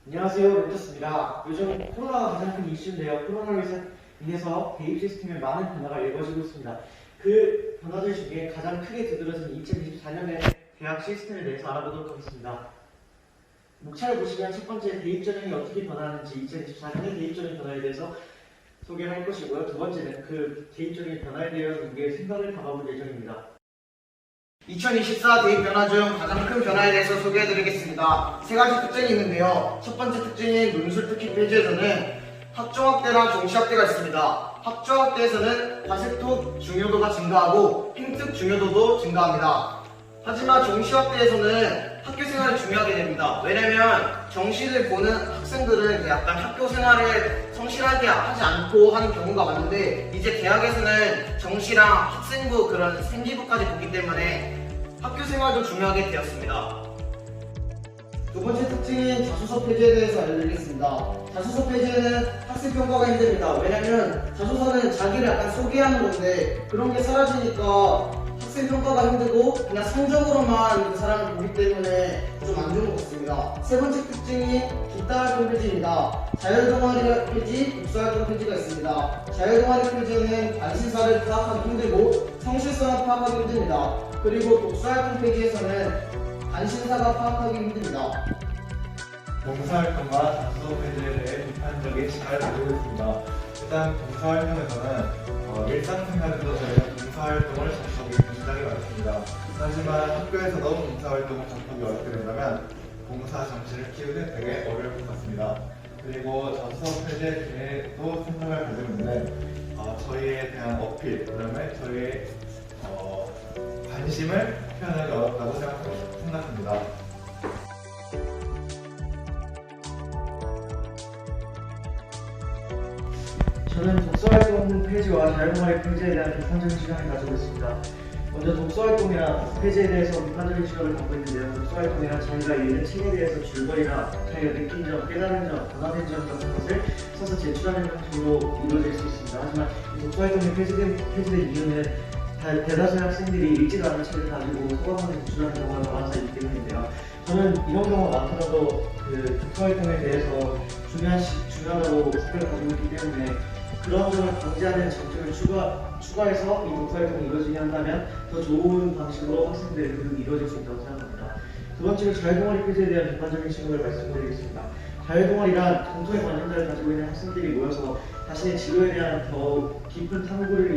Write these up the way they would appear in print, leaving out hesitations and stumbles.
안녕하세요, 멘토스입니다. 요즘 코로나가 가장 큰 이슈인데요. 코로나로 인해서 대입 시스템에 많은 변화가 일궈지고 있습니다. 그 변화들 중에 가장 크게 두드러진 2024년의 대학 시스템에 대해서 알아보도록 하겠습니다. 목차를 보시면 첫 번째 대입 전형이 어떻게 변화하는지 2024년의 대입 전형 변화에 대해서 소개를 할 것이고요. 두 번째는 그 대입 전형의 변화에 대한 우리의 생각을 담아볼 예정입니다. 2024 대입 변화 중 가장 큰 변화에 대해서 소개해드리겠습니다. 세 가지 특징이 있는데요. 첫 번째 특징인 논술 특기 페이지에서는 학종학대랑 정시학대가 있습니다. 학종학대에서는 과세톡 중요도가 증가하고 행특 중요도도 증가합니다. 하지만 정시학대에서는 학교 생활이 중요하게 됩니다. 왜냐면 정시를 보는 학생들은 약간 학교 생활을 성실하게 하지 않고 하는 경우가 많은데, 이제 대학에서는 정시랑 학생부 그런 생기부까지 보기 때문에 학교 생활도 중요하게 되었습니다. 두 번째 특징인 자소서 페이지에 대해서 알려드리겠습니다. 자소서 페이지에는 학생 평가가 힘듭니다. 왜냐면 자소서는 자기를 약간 소개하는 건데 그런 게 사라지니까 학생 평가가 힘들고 그냥 성적으로만 그 사람을 보기 때문에 좀 안 좋은 것 같습니다. 세 번째 특징이 기타 활동 페이지입니다. 자율동아리 페이지, 복수활동 페이지가 있습니다. 자율동아리 페이지에는 관심사를 파악하기 힘들고 성실성을 파악하기 힘듭니다. 그리고 복수활동 페이지에서는 관심사가 파악하기 힘듭니다. 봉사활동과 자소서 페이지에 대해 비판적인 시각을 가지고 있습니다. 일단 봉사활동에서는 일상생활에서 저희는 봉사활동을 접하기 굉장히 많습니다. 하지만 학교에서도 봉사활동을 접하기 어렵게 된다면 봉사 정신을 키우는 되게 어려울 것 같습니다. 그리고 자소서 페이지에 대해도 생각을 가지고 있는데 저희에 대한 어필, 그다음에 저희의 관심을 표현하기 어렵다고 생각합니다. 저는 독서활동 페이지와 자율동아리 페이지에 대한 비판적인 시각을 가지고 있습니다. 먼저 독서활동이나 페이지에 대해서 비판적인 시각을 갖고 있는데요. 독서활동이란 자기가 읽는 책에 대해서 줄거리나 자기가 느낀 점, 깨달은 점, 변화된 점 같은 것을 써서 제출하는 형식으로 이루어질 수 있습니다. 하지만 이 독서활동이 폐지된 이유는 대다수의 학생들이 읽지도 않은 책을 가지고 소감하게 제출하는 경우가 많아서이기 때문인데요. 저는 이런 경우가 많더라도 그 독서활동에 대해서 중요하다고 생각을 가지고 있기 때문에 그런 점을 방지하는 장점을 추가해서 이 독서활동이 이루어지게 한다면 더 좋은 방식으로 학생들의 교육이 이루어질 수 있다고 생각합니다. 두 번째로 자율동아리 페이지에 대한 비판적인 시각을 말씀드리겠습니다. 자율동아리란 공통의 관심사를 가지고 있는 학생들이 모여서 자신의 진로에 대한 더 깊은 탐구를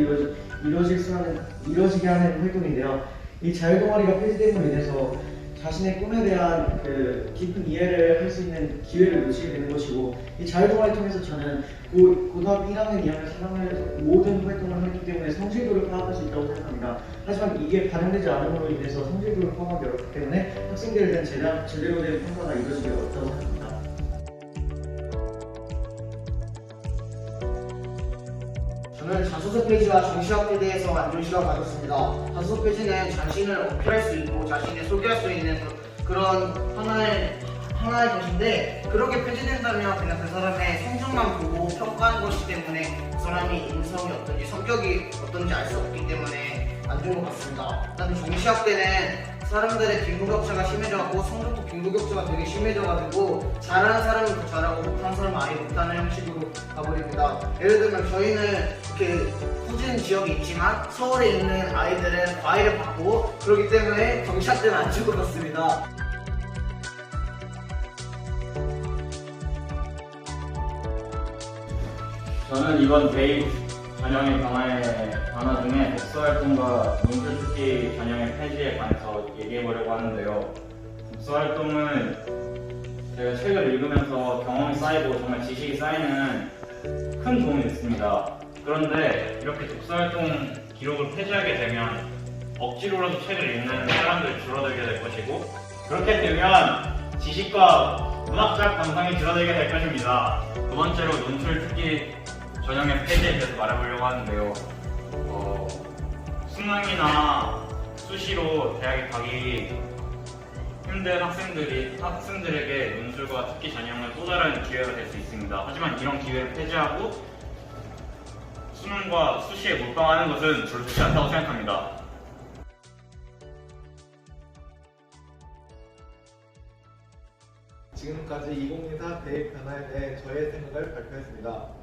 이루어지게 하는 활동인데요. 이 자율동아리가 폐지됨으로 인해서 자신의 꿈에 대한 그 깊은 이해를 할 수 있는 기회를 놓치게 되는 것이고, 이 자율동아리 통해서 저는 고등학교 1학년, 2학년, 3학년 모든 활동을 했기 때문에 성실도를 파악할 수 있다고 생각합니다. 하지만 이게 반영되지 않음으로 인해서 성실도를 파악하기 어렵기 때문에 학생들에 대한 제대로 된 평가가 이루어지기 어렵다고 생각합니다. 저는 자소서 페이지와 정시학대에 대해서 안 좋은 시각을 가졌습니다. 자소서 페이지는 자신을 어필할 수 있고 자신을 소개할 수 있는 그런 하나의 것인데, 그렇게 폐지된다면 그냥 그 사람의 성적만 보고 평가하는 것이기 때문에 그 사람이 인성이 어떤지 성격이 어떤지 알 수 없기 때문에 안 좋은 것 같습니다. 일단 정시학대는 사람들의 빈부격차가 심해져가고 성적도 빈부격차가 되게 심해져가지고 잘하는 사람은 더 잘하고 못하는 사람은 아예 못하는 형식으로 가버립니다. 예를 들면 저희는 이렇게 후진 지역이 있지만 서울에 있는 아이들은 과외를 받고 그렇기 때문에 정시학대는 안 좋을 것 같습니다. 저는 이번 대입 전형의 변화 중에 독서활동과 논술특기 전형의 폐지에 관해서 얘기해보려고 하는데요. 독서활동은 제가 책을 읽으면서 경험이 쌓이고 정말 지식이 쌓이는 큰 도움이 됐습니다. 그런데 이렇게 독서활동 기록을 폐지하게 되면 억지로라도 책을 읽는 사람들이 줄어들게 될 것이고, 그렇게 되면 지식과 문학적 감상이 줄어들게 될 것입니다. 두 번째로 논술특기 전형의 폐지에 대해서 말해보려고 하는데요. 수능이나 수시로 대학에 가기 힘든 학생들에게 논술과 특기 전형은 또 다른 기회가 될 수 있습니다. 하지만 이런 기회를 폐지하고 수능과 수시에 몰빵하는 것은 별로 좋지 않다고 생각합니다. 지금까지 2024 대입 변화에 대해 저의 생각을 발표했습니다.